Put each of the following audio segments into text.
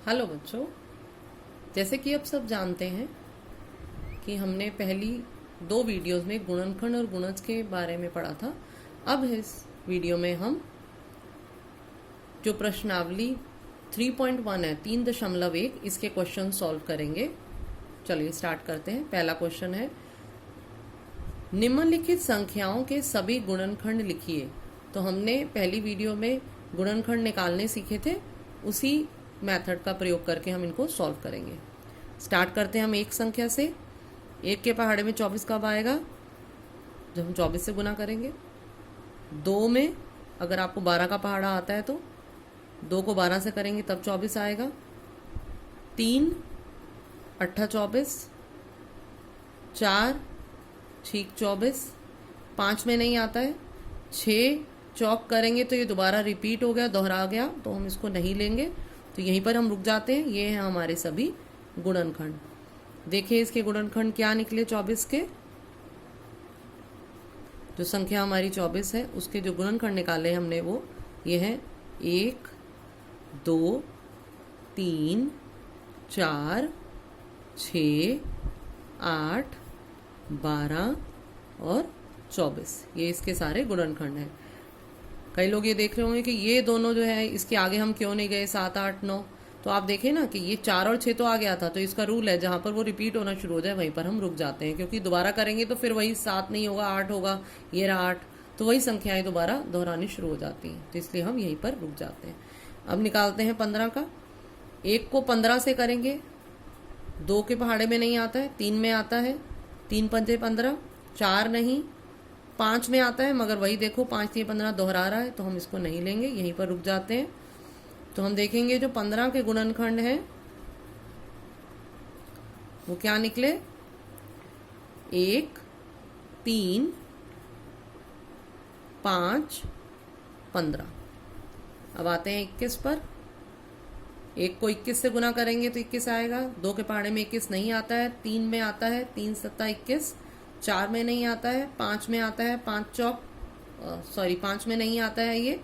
Hello बच्चों, जैसे कि अब सब जानते हैं कि हमने पहली दो वीडियोस में गुणनखंड और गुणज के बारे में पढ़ा था। अब इस वीडियो में हम जो प्रश्नावली 3.1 है 3.1 इसके क्वेश्चन सॉल्व करेंगे। चलिए स्टार्ट करते हैं। पहला क्वेश्चन है, निम्नलिखित संख्याओं के सभी गुणनखंड लिखिए। तो हमने पहली वीडियो में गुणनखंड निकालने सीखे थे, उसी मेथड का प्रयोग करके हम इनको सॉल्व करेंगे। स्टार्ट करते हैं हम एक संख्या से। एक के पहाड़े में 24 कब आएगा? जब हम 24 से गुना करेंगे। दो में अगर आपको 12 का पहाड़ा आता है तो 2 को 12 से करेंगे तब 24 आएगा। 3 अट्ठा 24, 4 ठीक 24, 5 में नहीं आता है। 6 चौक करेंगे तो ये दोबारा रिपीट हो गया, दोहरा गया, तो हम इसको नहीं लेंगे, तो यहीं पर हम रुक जाते हैं। ये हैं हमारे सभी गुणनखंड। देखिए इसके गुणनखंड क्या निकले 24 के। जो संख्या हमारी 24 है उसके जो गुणनखंड निकाले हमने वो ये है 1, 2, 3, 4, 6, 8, 12 और 24। ये इसके सारे गुणनखंड हैं। कई लोग ये देख रहे होंगे कि ये दोनों जो है इसके आगे हम क्यों नहीं गए 7, 8, 9। तो आप देखें ना कि ये 4 और 6 तो आ गया था, तो इसका रूल है जहां पर वो रिपीट होना शुरू हो जाए वहीं पर हम रुक जाते हैं, क्योंकि दोबारा करेंगे तो फिर वही 7 नहीं होगा, 8 होगा, ये रहा 8, तो वही संख्याएं दोबारा दोहरानी शुरू हो जाती हैं, तो इसलिए हम यहीं पर रुक जाते हैं। अब निकालते हैं 15 का। 1 को 15 से करेंगे, 2 के पहाड़े में नहीं आता है, 3 में आता है, 3 पंजे 15, 4 नहीं, 5 में आता है, मगर वही देखो 5 3 15 दोहरा रहा है, तो हम इसको नहीं लेंगे, यहीं पर रुक जाते हैं। तो हम देखेंगे जो 15 के गुणनखंड हैं वो क्या निकले, 1, 3, 5, 15। अब आते हैं 21 पर। 1 को 21 से गुना करेंगे तो 21 आएगा। 2 के पहाड़े में 21 नहीं आता है, 3 में आता है, 3 सत्ता 21, 4 में नहीं आता है, 5 में आता है, 5 में नहीं आता है, ये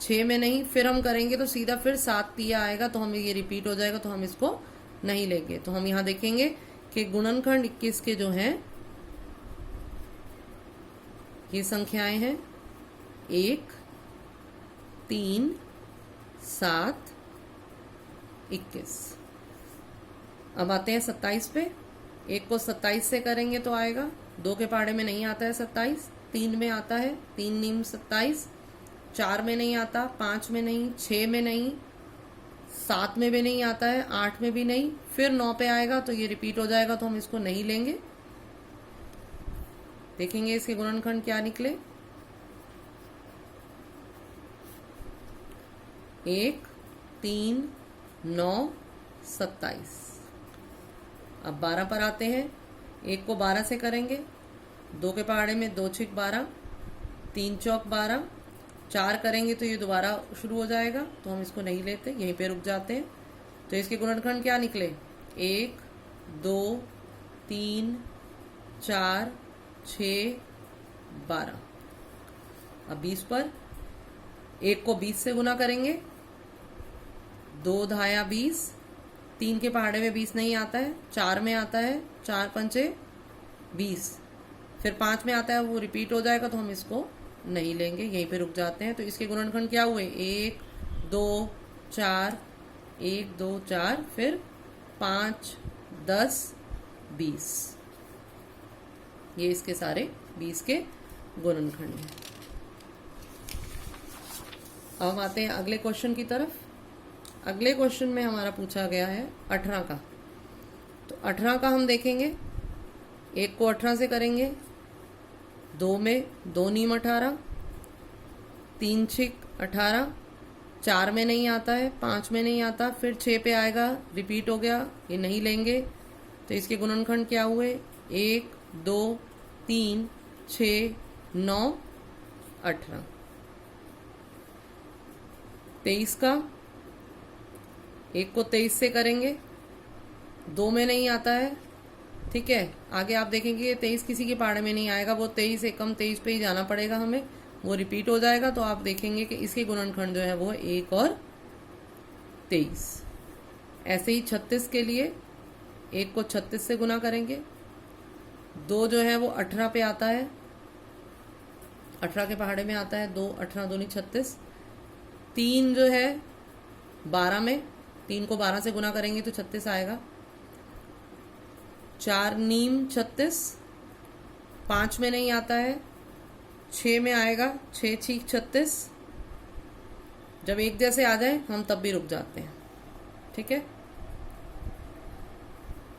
6 में नहीं। फिर हम करेंगे तो सीधा फिर 7 तिया आएगा, तो हमें ये रिपीट हो जाएगा, तो हम इसको नहीं लेंगे। तो हम यहाँ देखेंगे कि गुणनखंड 21 के जो हैं ये संख्याएं हैं 1, 3, 7, 21। अब आते हैं 27 पे। 1 को 27 से करेंगे तो आएगा, 2 के पहाड़े में नहीं आता है 27, 3 में आता है, 3 नीम 27, 4 में नहीं आता, 5 में नहीं, 6 में नहीं, 7 में भी नहीं आता है, 8 में भी नहीं, फिर 9 पे आएगा तो ये रिपीट हो जाएगा, तो हम इसको नहीं लेंगे। देखेंगे इसके गुणनखंड क्या निकले, 1, 3, 9, 27। अब 12 पर आते हैं। 1 को 12 से करेंगे, 2 के पहाड़े में 2 छिक 12, 3 चौक 12, 4 करेंगे तो ये दोबारा शुरू हो जाएगा, तो हम इसको नहीं लेते, यहीं पे रुक जाते हैं। तो इसके गुणनखंड क्या निकले, 1, 2, 3, 4, 6, 12। अब 20 पर 1 को 20 से गुना करेंगे, 2 धाया 20, 3 के पहाड़े में 20 नहीं आता है, 4 में आता है, 4 पंचे 20, फिर 5 में आता है, वो रिपीट हो जाएगा, तो हम इसको नहीं लेंगे, यहीं पे रुक जाते हैं। तो इसके गुणनखंड क्या हुए, 1, 2, 4, 1, 2, 4, फिर 5, 10, 20। ये इसके सारे 20 के गुणनखंड हैं। अब आते हैं अगले क्वेश्चन की तरफ। अगले क्वेश्चन में हमारा पूछा गया है 18 का। तो 18 का हम देखेंगे। 1 को 18 से करेंगे, 2 में 2 नीम 18, 3 छिक 18, 4 में नहीं आता है, 5 में नहीं आता, फिर 6 पे आएगा, रिपीट हो गया, ये नहीं लेंगे। तो इसके गुणनखंड क्या हुए, 1, 2, 3, 6, 9, 18। 23 का। 1 को 23 से करेंगे, 2 में नहीं आता है, ठीक है। आगे आप देखेंगे ये 23 किसी के पहाड़े में नहीं आएगा, वो 23 एकम 23 पे ही जाना पड़ेगा हमें, वो रिपीट हो जाएगा। तो आप देखेंगे कि इसके गुणनखंड जो है वो 1 और 23। ऐसे ही 36 के लिए 1 को 36 से गुना करेंगे, 2 जो है वो 18 पे आता है, 18 के पहाड़े में आता है, 2 18 दूनी 36, 3 जो है 12 में, 3 को 12 से गुना करेंगे तो 36 आएगा, 4 नीम 36, 5 में नहीं आता है, 6 में आएगा, 6 छीक 36। जब एक जैसे आ जाए हम तब भी रुक जाते हैं, ठीक है।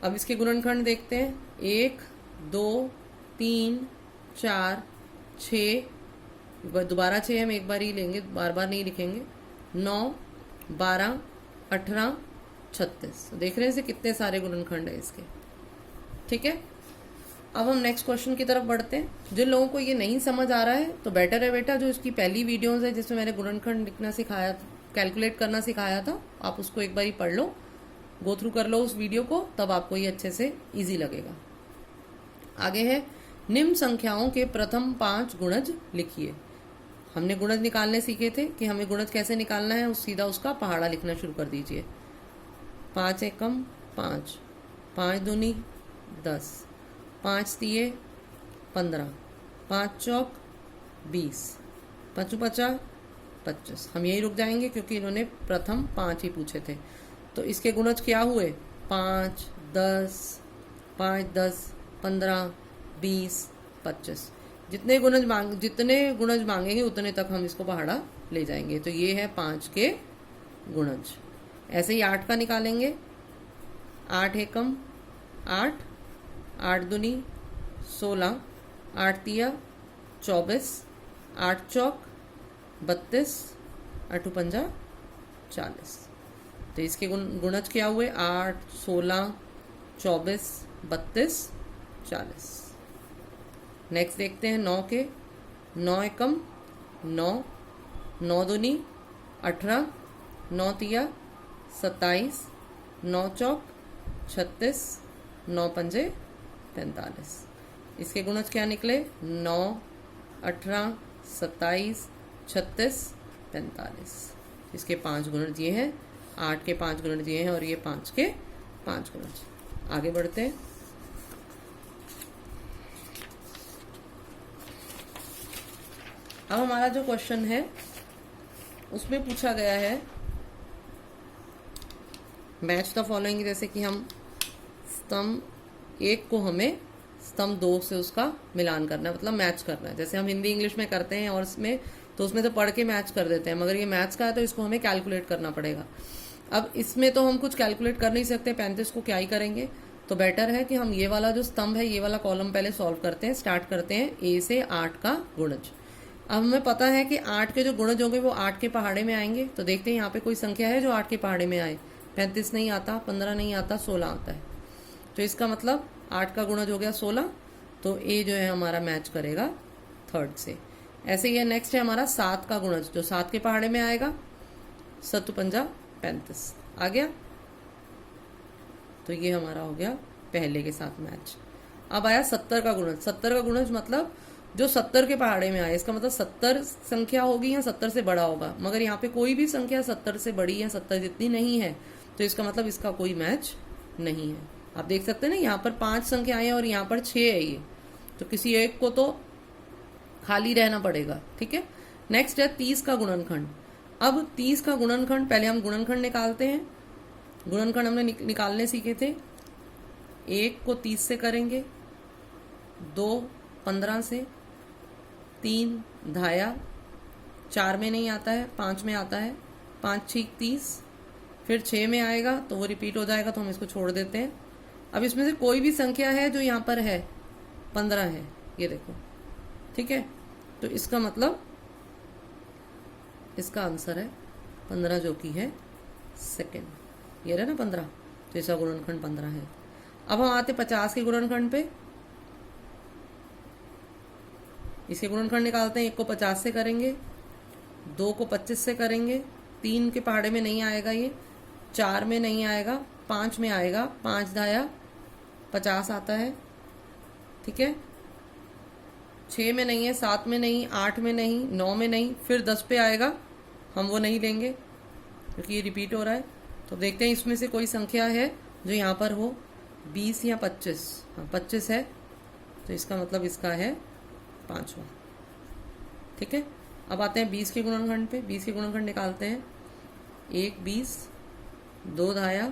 अब इसके गुणनखंड देखते हैं, 1 2 3 4 6, दोबारा 6 हम एक बार ही लेंगे, बार बार नहीं लिखेंगे, 9 12 18 36। देख रहे हैं इसे कितने सारे गुणनखंड है इसके, ठीक है। अब हम नेक्स्ट क्वेश्चन की तरफ बढ़ते हैं। जिन लोगों को ये नहीं समझ आ रहा है तो बेटर है बेटा जो इसकी पहली वीडियोस है जिसमें मैंने गुणनखंड लिखना सिखाया था, कैलकुलेट करना सिखाया था, आप उसको एक बार ही पढ़ लो, गो थ्रू कर लो उस वीडियो को, तब आपको ये अच्छे से इजी लगेगा। आगे है निम्न संख्याओं के प्रथम 5 गुणज लिखिए। हमने गुणज निकालने सीखे थे कि हमें गुणज कैसे निकालना है, सीधा उसका पहाड़ा लिखना शुरू कर दीजिए। 5 एकम 5, 5 दूनी 10, 5 तिये 15, 5 चौक 20, 5 पचा 25। हम यही रुक जाएंगे क्योंकि इन्होंने प्रथम 5 ही पूछे थे। तो इसके गुणज क्या हुए, 5 10 5 10 15 20 25। जितने गुणज मांगेंगे उतने तक हम इसको पहाड़ा ले जाएंगे। तो ये है 5 के गुणज। ऐसे ही 8 का निकालेंगे, 8 एकम 8, 8 दूनी 16, 8 तिया 24, 8 चौक 32, 8 पंजा 40। तो इसके गुणज क्या हुए, 8 16 24 32 40। नेक्स्ट देखते हैं 9 के, 9 एकम 9, 9 दूनी 18, 9 तिया 27, 9 चौक 36, 9 पंजे 45। इसके गुणज क्या निकले, 9 18 27 36 45। इसके 5 गुणज ये हैं, 8 के 5 गुणज ये हैं और ये 5 के 5 गुणज। आगे बढ़ते हैं। अब हमारा जो क्वेश्चन है उसमें पूछा गया है मैच द फॉलोइंग, जैसे कि हम स्तंभ 1 को हमें स्तंभ 2 से उसका मिलान करना है, मतलब मैच करना है। जैसे हम हिंदी इंग्लिश में करते हैं और उसमें तो पढ़ के मैच कर देते हैं, मगर ये मैथ्स का है तो इसको हमें कैलकुलेट करना पड़ेगा। अब इसमें तो हम कुछ कैलकुलेट कर नहीं सकते, 35 को क्या ही करेंगे, तो बेटर है कि हम ये वाला जो स्तंभ है ये वाला कॉलम पहले सॉल्व करते हैं। स्टार्ट करते हैं A से 8 का गुणज। अब हमें पता है कि 8 के जो गुणज होंगे वो 8 के पहाड़े में आएंगे। तो देखते हैं यहाँ पे कोई संख्या है जो 8 के पहाड़े में आए। 35 नहीं आता, 15 नहीं आता, 16 आता है। तो इसका मतलब 8 का गुणज हो गया 16, तो A जो है हमारा मैच करेगा 3rd से। ऐसे ही नेक्स्ट है हमारा 7 का गुणज, जो 7 के पहाड़े में आएगा, 7 पंजा 35 आ गया। तो ये हमारा हो गया पहले के साथ मैच। अब आया 70 का गुणज। 70 का गुणज मतलब जो 70 के पहाड़े में आया, इसका मतलब 70 संख्या होगी या 70 से बड़ा होगा, मगर यहाँ पे कोई भी संख्या 70 से बड़ी या 70 जितनी नहीं है, तो इसका मतलब इसका कोई मैच नहीं है। आप देख सकते हैं ना, यहाँ पर 5 संख्याएं और यहाँ पर 6 है ये, तो किसी एक को तो खाली रहना पड़ेगा, ठीक है। नेक्स्ट है 30 का गुणनखंड। अब 30 का गुणनखंड, पहले हम गुणनखंड निकालते हैं। गुणनखंड हमने निकालने सीखे थे। 1 को 30 से करेंगे, 2 15 से, 3 धाया, 4 में नहीं आता है, 5 में आता है, 5 छीक 30, फिर 6 में आएगा तो वो रिपीट हो जाएगा, तो हम इसको छोड़ देते हैं। अब इसमें से कोई भी संख्या है जो यहाँ पर है, 15 है, ये देखो, ठीक है। तो इसका मतलब इसका आंसर है 15, जो कि है सेकेंड, ये रहा ना 15, तो इसका गुणनखंड 15 है। अब हम आते 50 के गुणनखंड पे। इसके गुणनखंड निकालते हैं। 1 को 50 से करेंगे, 2 को 25 से करेंगे, 3 के पहाड़े में नहीं आएगा ये, 4 में नहीं आएगा, 5 में आएगा, 5 धाया 50 आता है, ठीक है। 6 में नहीं है, 7 में नहीं, 8 में नहीं, 9 में नहीं, फिर 10 पे आएगा, हम वो नहीं लेंगे क्योंकि ये रिपीट हो रहा है। तो देखते हैं इसमें से कोई संख्या है जो यहाँ पर हो 20 या 25। हाँ 25 है, तो इसका मतलब इसका है 5वां। ठीक है, अब आते हैं 20 के गुणनखंड पे। 20 के गुणनखंड निकालते हैं। 1 20, 2 धाया,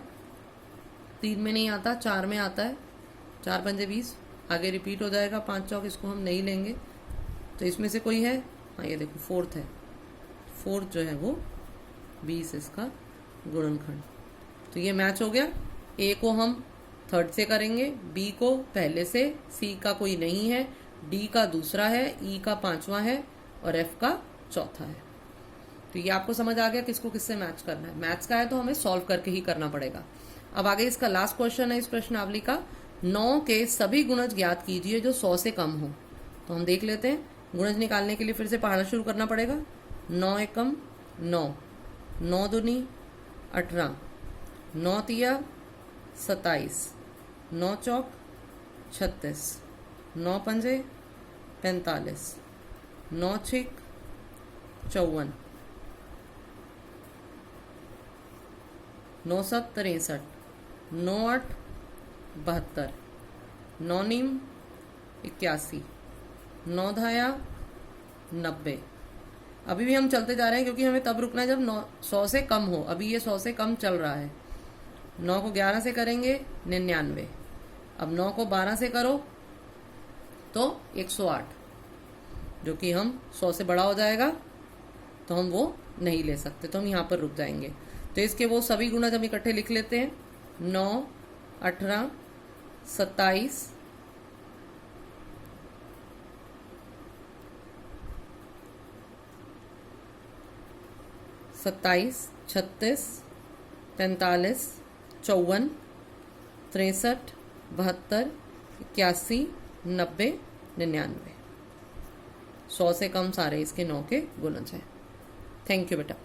3 में नहीं आता, 4 में आता है। 4 पंजे 20, आगे रिपीट हो जाएगा 5 चौक, इसको हम नहीं लेंगे। तो इसमें से कोई है, हाँ ये देखो 4th है। 4th जो है वो 20 इसका गुणनखंड। तो ये मैच हो गया। ए को हम 3rd से करेंगे, बी को पहले से, सी का कोई नहीं है, डी का दूसरा है, ई का 5वां है और एफ का 4था है। तो ये आपको समझ आ गया किसको किससे मैच करना है। मैथ्स का है तो हमें सॉल्व करके ही करना पड़ेगा। अब आगे इसका लास्ट क्वेश्चन है इस प्रश्नावली का, 9 के सभी गुणज ज्ञात कीजिए जो 100 से कम हो। तो हम देख लेते हैं। गुणज निकालने के लिए फिर से पढ़ना शुरू करना पड़ेगा। 9 एकम 9, 9 दूनी 18, 9 तिया 27, 9 चौक 36, 9 पंजे 45, 9 छिक 54, 9 7 63, 9 8 72, 9 नीम 81, 9 धाया 90। अभी भी हम चलते जा रहे हैं क्योंकि हमें तब रुकना है जब 100 से कम हो। अभी ये 100 से कम चल रहा है। 9 को 11 से करेंगे 99। अब 9 को 12 से करो तो 108, जो कि हम 100 से बड़ा हो जाएगा, तो हम वो नहीं ले सकते, तो हम यहाँ पर रुक जाएंगे। तो इसके वो सभी गुणज हम इकट्ठे लिख लेते हैं। 9 18 27 27 36 45 54 63 72 81 90 99। 100 से कम सारे इसके 9 के गुणज हैं। थैंक यू बेटा।